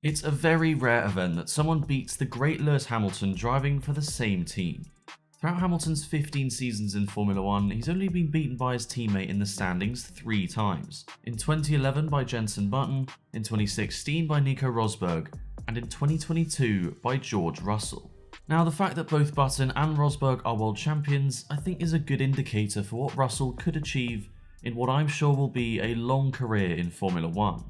It's a very rare event that someone beats the great Lewis Hamilton driving for the same team. Throughout Hamilton's 15 seasons in Formula 1, he's only been beaten by his teammate in the standings 3 times. In 2011 by Jenson Button, in 2016 by Nico Rosberg, and in 2022 by George Russell. Now, the fact that both Button and Rosberg are world champions I think is a good indicator for what Russell could achieve in what I'm sure will be a long career in Formula 1.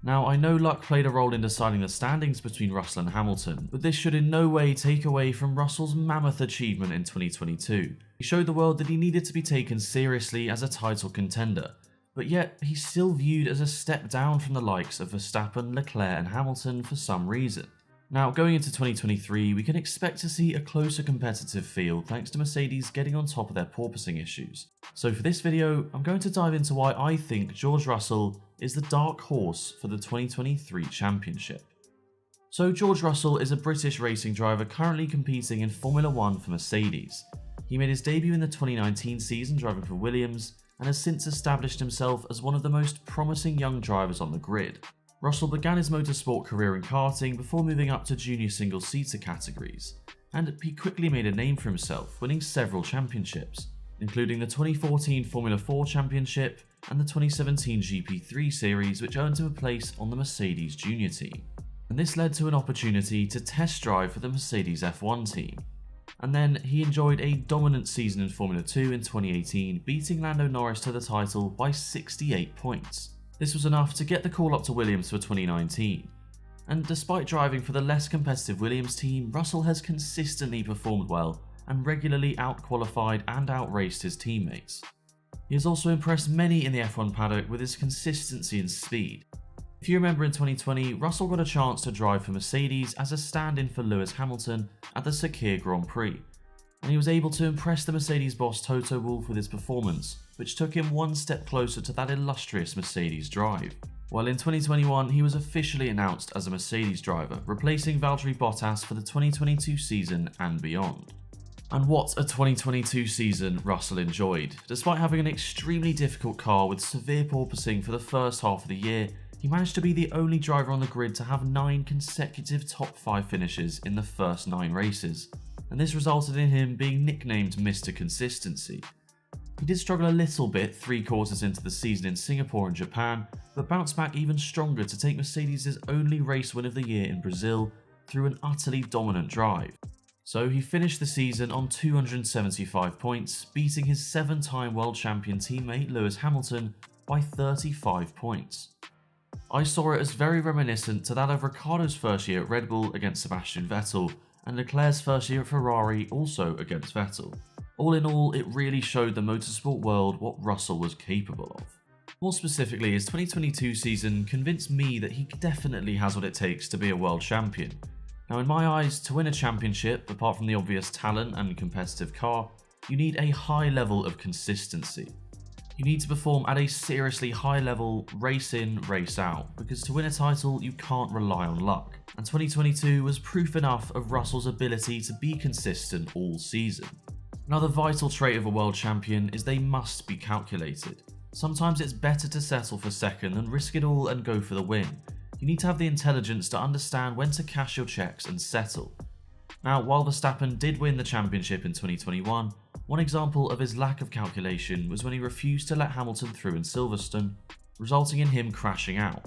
Now, I know luck played a role in deciding the standings between Russell and Hamilton, but this should in no way take away from Russell's mammoth achievement in 2022. He showed the world that he needed to be taken seriously as a title contender, but yet he's still viewed as a step down from the likes of Verstappen, Leclerc and Hamilton for some reason. Now, going into 2023, we can expect to see a closer competitive field thanks to Mercedes getting on top of their porpoising issues. So for this video, I'm going to dive into why I think George Russell is the dark horse for the 2023 championship. So George Russell is a British racing driver currently competing in Formula 1 for Mercedes. He made his debut in the 2019 season driving for Williams and has since established himself as one of the most promising young drivers on the grid. Russell began his motorsport career in karting before moving up to junior single-seater categories, and he quickly made a name for himself, winning several championships, including the 2014 Formula 4 Championship and the 2017 GP3 Series, which earned him a place on the Mercedes junior team. And this led to an opportunity to test drive for the Mercedes F1 team. And then he enjoyed a dominant season in Formula 2 in 2018, beating Lando Norris to the title by 68 points. This was enough to get the call up to Williams for 2019. And despite driving for the less competitive Williams team, Russell has consistently performed well and regularly outqualified and outraced his teammates. He has also impressed many in the F1 paddock with his consistency and speed. If you remember in 2020, Russell got a chance to drive for Mercedes as a stand-in for Lewis Hamilton at the Sakir Grand Prix, and he was able to impress the Mercedes boss Toto Wolff with his performance, which took him one step closer to that illustrious Mercedes drive. While in 2021, he was officially announced as a Mercedes driver, replacing Valtteri Bottas for the 2022 season and beyond. And what a 2022 season Russell enjoyed. Despite having an extremely difficult car with severe porpoising for the first half of the year, he managed to be the only driver on the grid to have 9 consecutive top 5 finishes in the first 9 races, and this resulted in him being nicknamed Mr. Consistency. He did struggle a little bit 3 quarters into the season in Singapore and Japan, but bounced back even stronger to take Mercedes' only race win of the year in Brazil through an utterly dominant drive. So he finished the season on 275 points, beating his 7-time world champion teammate Lewis Hamilton by 35 points. I saw it as very reminiscent to that of Ricciardo's first year at Red Bull against Sebastian Vettel, and Leclerc's first year at Ferrari also against Vettel. All in all, it really showed the motorsport world what Russell was capable of. More specifically, his 2022 season convinced me that he definitely has what it takes to be a world champion. Now, in my eyes, to win a championship, apart from the obvious talent and competitive car, you need a high level of consistency. You need to perform at a seriously high level, race in, race out, because to win a title you can't rely on luck. And 2022 was proof enough of Russell's ability to be consistent all season. Another vital trait of a world champion is they must be calculated. Sometimes it's better to settle for second than risk it all and go for the win. You need to have the intelligence to understand when to cash your checks and settle. Now, while Verstappen did win the championship in 2021, one example of his lack of calculation was when he refused to let Hamilton through in Silverstone, resulting in him crashing out.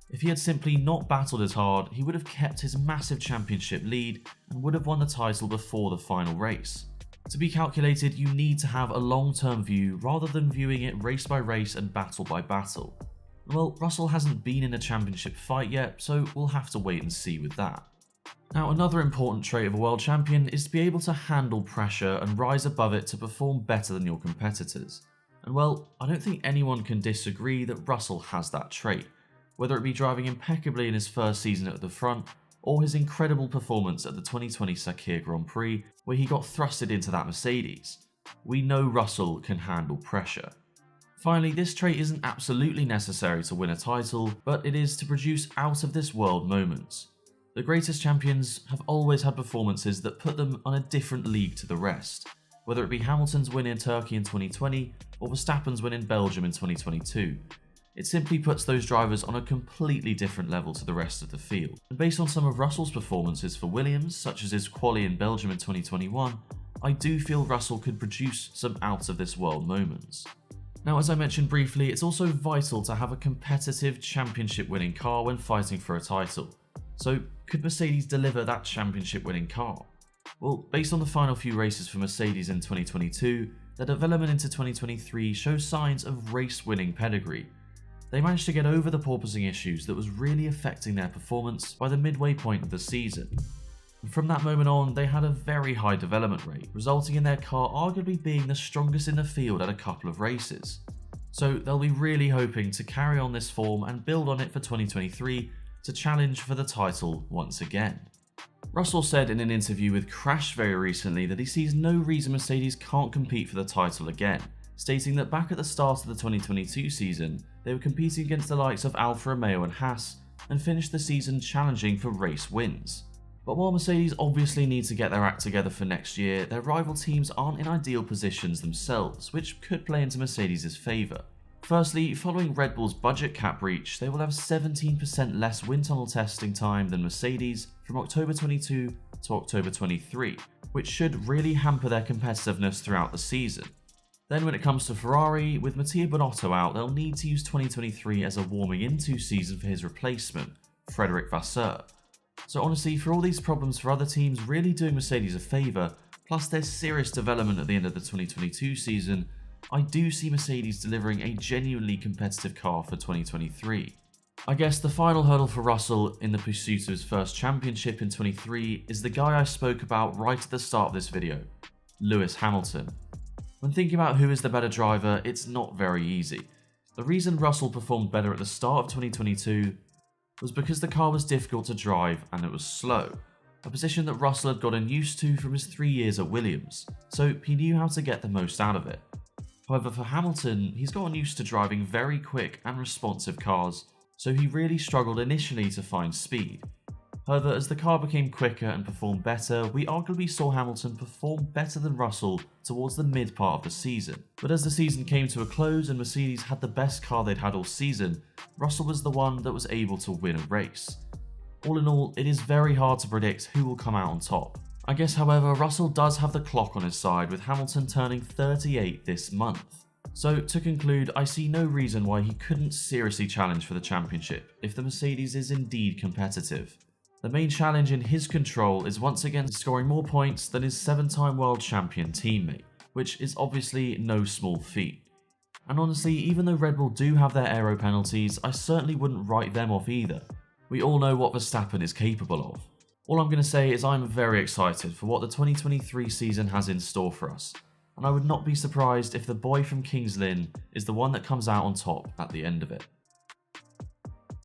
If he had simply not battled as hard, he would have kept his massive championship lead and would have won the title before the final race. To be calculated, you need to have a long-term view rather than viewing it race by race and battle by battle. Well, Russell hasn't been in a championship fight yet, so we'll have to wait and see with that. Now, another important trait of a world champion is to be able to handle pressure and rise above it to perform better than your competitors. And well, I don't think anyone can disagree that Russell has that trait, whether it be driving impeccably in his first season at the front, or his incredible performance at the 2020 Sakir Grand Prix, where he got thrusted into that Mercedes. We know Russell can handle pressure. Finally, this trait isn't absolutely necessary to win a title, but it is to produce out-of-this-world moments. The greatest champions have always had performances that put them on a different league to the rest, whether it be Hamilton's win in Turkey in 2020 or Verstappen's win in Belgium in 2022. It simply puts those drivers on a completely different level to the rest of the field. And based on some of Russell's performances for Williams, such as his quali in Belgium in 2021, I do feel Russell could produce some out-of-this-world moments. Now, as I mentioned briefly, it's also vital to have a competitive championship-winning car when fighting for a title. So, could Mercedes deliver that championship-winning car? Well, based on the final few races for Mercedes in 2022, their development into 2023 shows signs of race-winning pedigree. They managed to get over the porpoising issues that was really affecting their performance by the midway point of the season. And from that moment on, they had a very high development rate, resulting in their car arguably being the strongest in the field at a couple of races. So they'll be really hoping to carry on this form and build on it for 2023 to challenge for the title once again. Russell said in an interview with Crash very recently that he sees no reason Mercedes can't compete for the title again, stating that back at the start of the 2022 season, they were competing against the likes of Alfa Romeo and Haas and finished the season challenging for race wins. But while Mercedes obviously need to get their act together for next year, their rival teams aren't in ideal positions themselves, which could play into Mercedes' favour. Firstly, following Red Bull's budget cap breach, they will have 17% less wind tunnel testing time than Mercedes from October 22 to October 23, which should really hamper their competitiveness throughout the season. Then when it comes to Ferrari, with Mattia Binotto out, they'll need to use 2023 as a warming into season for his replacement, Frederic Vasseur. So honestly, for all these problems for other teams really doing Mercedes a favour, plus their serious development at the end of the 2022 season, I do see Mercedes delivering a genuinely competitive car for 2023. I guess the final hurdle for Russell in the pursuit of his first championship in 23 is the guy I spoke about right at the start of this video, Lewis Hamilton. When thinking about who is the better driver, it's not very easy. The reason Russell performed better at the start of 2022 was because the car was difficult to drive and it was slow, a position that Russell had gotten used to from his 3 years at Williams, so he knew how to get the most out of it. However, for Hamilton, he's gotten used to driving very quick and responsive cars, so he really struggled initially to find speed. However, as the car became quicker and performed better, we arguably saw Hamilton perform better than Russell towards the mid part of the season. But as the season came to a close and Mercedes had the best car they'd had all season, Russell was the one that was able to win a race. All in all, it is very hard to predict who will come out on top. I guess, however, Russell does have the clock on his side, with Hamilton turning 38 this month. So to conclude, I see no reason why he couldn't seriously challenge for the championship if the Mercedes is indeed competitive. The main challenge in his control is once again scoring more points than his 7-time world champion teammate, which is obviously no small feat. And honestly, even though Red Bull do have their aero penalties, I certainly wouldn't write them off either. We all know what Verstappen is capable of. All I'm going to say is I'm very excited for what the 2023 season has in store for us, and I would not be surprised if the boy from King's Lynn is the one that comes out on top at the end of it.